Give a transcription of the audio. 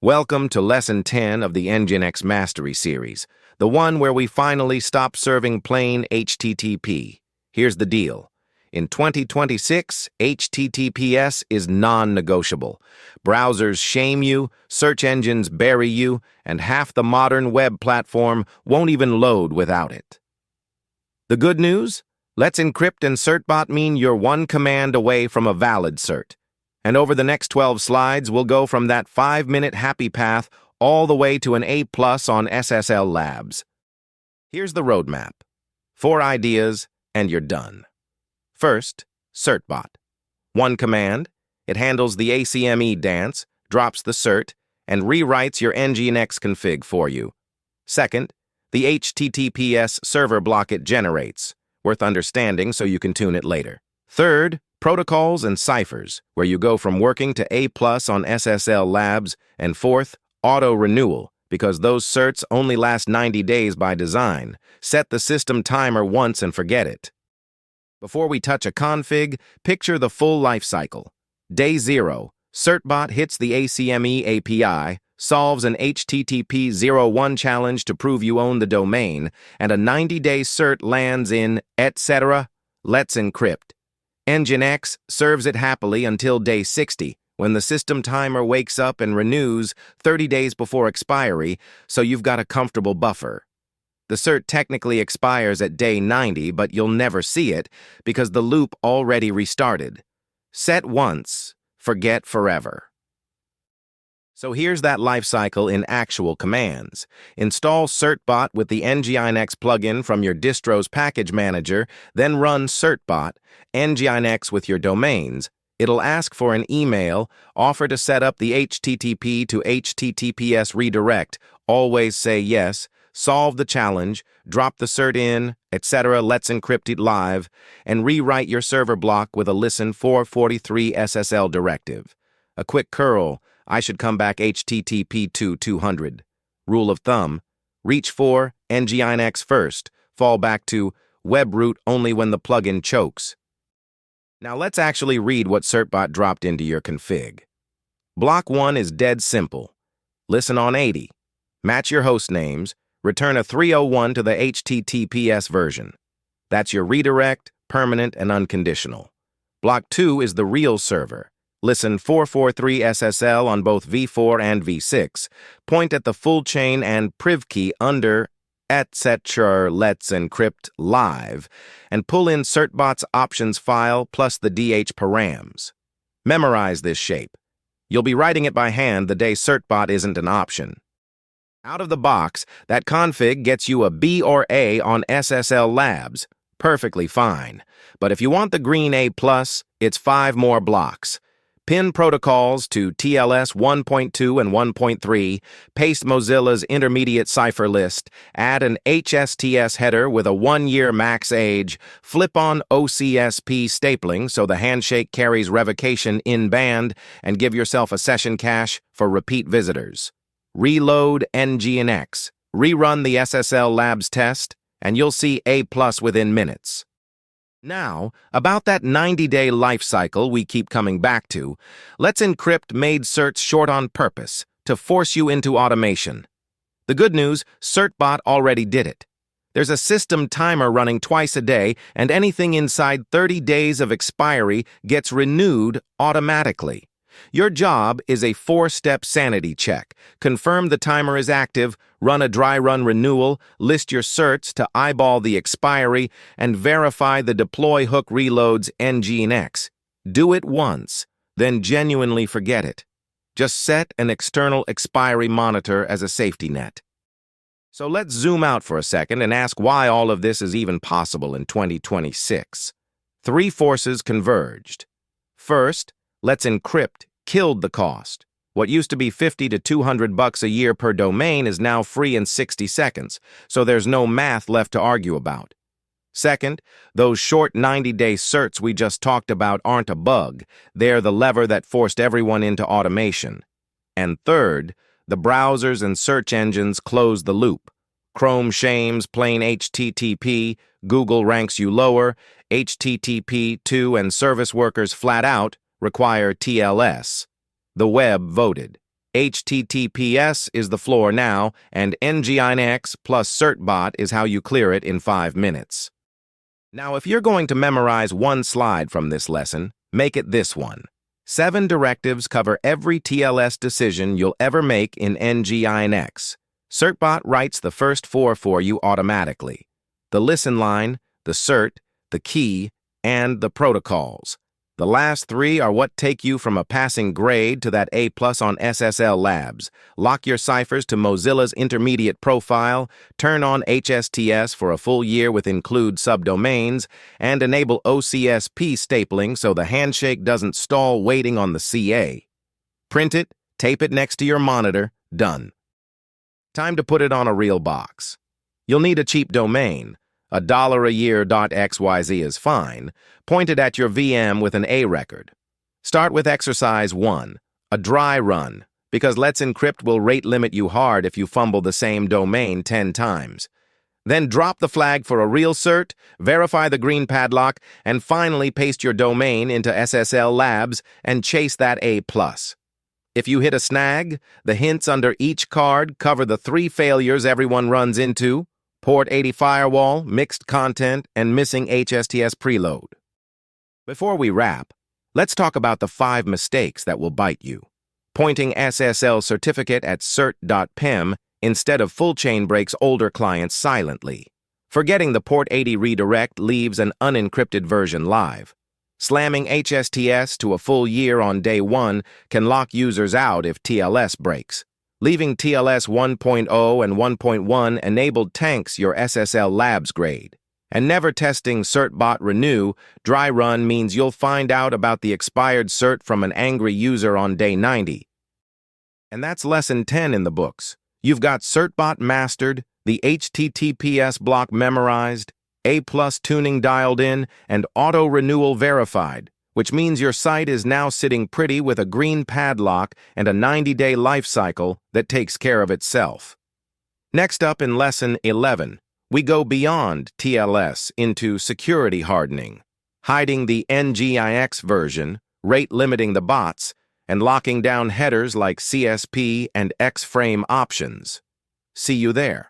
Welcome to Lesson 10 of the Nginx Mastery series, the one where we finally stop serving plain HTTP. Here's the deal. In 2026, HTTPS is non-negotiable. Browsers shame you, search engines bury you, and half the modern web platform won't even load without it. The good news? Let's Encrypt and certbot mean you're one command away from a valid cert. And over the next 12 slides, we'll go from that 5-minute happy path all the way to an A+ on SSL Labs. Here's the roadmap. 4 ideas, and you're done. First, certbot. One command. It handles the ACME dance, drops the cert, and rewrites your Nginx config for you. Second, the HTTPS server block it generates. Worth understanding so you can tune it later. Third, protocols and ciphers, where you go from working to A+ on SSL Labs. And fourth, auto-renewal, because those certs only last 90 days by design. Set the system timer once and forget it. Before we touch a config, picture the full lifecycle. Day 0, certbot hits the ACME API, solves an HTTP 01 challenge to prove you own the domain, and a 90-day cert lands in, etc. Let's encrypt. Nginx serves it happily until day 60, when the system timer wakes up and renews 30 days before expiry, so you've got a comfortable buffer. The cert technically expires at day 90, but you'll never see it because the loop already restarted. Set once, forget forever. So here's that lifecycle in actual commands. Install certbot with the Nginx plugin from your distro's package manager, then run certbot, Nginx with your domains. It'll ask for an email, offer to set up the HTTP to HTTPS redirect, always say yes, solve the challenge, drop the cert in, etc. Let's encrypt it live, and rewrite your server block with a listen 443 SSL directive. A quick curl. I should come back HTTP to 200. Rule of thumb, reach for Nginx first, fall back to web root only when the plugin chokes. Now let's actually read what certbot dropped into your config. Block 1 is dead simple. Listen on 80. Match your host names, return a 301 to the HTTPS version. That's your redirect, permanent, and unconditional. Block 2 is the real server. Listen 443 SSL on both v4 and v6, point at the full chain and priv key under etc. Let's encrypt live, and pull in certbot's options file plus the DH params. Memorize this shape. You'll be writing it by hand the day certbot isn't an option. Out of the box, that config gets you a B or A on SSL Labs. Perfectly fine. But if you want the green A+, it's 5 more blocks. Pin protocols to TLS 1.2 and 1.3, paste Mozilla's intermediate cipher list, add an HSTS header with a 1-year max age, flip on OCSP stapling so the handshake carries revocation in band, and give yourself a session cache for repeat visitors. Reload Nginx, rerun the SSL Labs test, and you'll see A+ within minutes. Now, about that 90-day life cycle we keep coming back to, let's encrypt made certs short on purpose to force you into automation. The good news, certbot already did it. There's a system timer running twice a day, and anything inside 30 days of expiry gets renewed automatically. Your job is a 4-step sanity check. Confirm the timer is active, run a dry run renewal, list your certs to eyeball the expiry, and verify the deploy hook reloads Nginx. Do it once, then genuinely forget it. Just set an external expiry monitor as a safety net. So let's zoom out for a second and ask why all of this is even possible in 2026. 3 forces converged. First, let's encrypt killed the cost. What used to be $50 to $200 a year per domain is now free in 60 seconds, so there's no math left to argue about. Second, those short 90-day certs we just talked about aren't a bug. They're the lever that forced everyone into automation. And third, the browsers and search engines close the loop. Chrome shames plain HTTP, Google ranks you lower, HTTP2 and service workers flat out require TLS. The web voted. HTTPS is the floor now, and Nginx plus certbot is how you clear it in 5 minutes. Now, if you're going to memorize one slide from this lesson, make it this one. 7 directives cover every TLS decision you'll ever make in Nginx. Certbot writes the first 4 for you automatically: the listen line, the cert, the key, and the protocols. The last 3 are what take you from a passing grade to that A+ on SSL Labs. Lock your ciphers to Mozilla's intermediate profile, turn on HSTS for a full year with include subdomains, and enable OCSP stapling so the handshake doesn't stall waiting on the CA. Print it, tape it next to your monitor, done. Time to put it on a real box. You'll need a cheap domain. $1 a year.xyz is fine, pointed at your VM with an A record. Start with exercise 1, a dry run, because Let's Encrypt will rate limit you hard if you fumble the same domain 10 times. Then drop the flag for a real cert, verify the green padlock, and finally paste your domain into SSL Labs and chase that A+. If you hit a snag, the hints under each card cover the 3 failures everyone runs into: Port 80 firewall, mixed content, and missing HSTS preload. Before we wrap, let's talk about the 5 mistakes that will bite you. Pointing SSL certificate at cert.pem instead of full chain breaks older clients silently. Forgetting the Port 80 redirect leaves an unencrypted version live. Slamming HSTS to a full year on day 1 can lock users out if TLS breaks. Leaving TLS 1.0 and 1.1 enabled tanks your SSL Labs grade. And never testing certbot renew, dry run means you'll find out about the expired cert from an angry user on day 90. And that's lesson 10 in the books. You've got certbot mastered, the HTTPS block memorized, A+ tuning dialed in, and auto-renewal verified, which means your site is now sitting pretty with a green padlock and a 90-day lifecycle that takes care of itself. Next up in Lesson 11, we go beyond TLS into security hardening, hiding the Nginx version, rate limiting the bots, and locking down headers like CSP and X-frame options. See you there.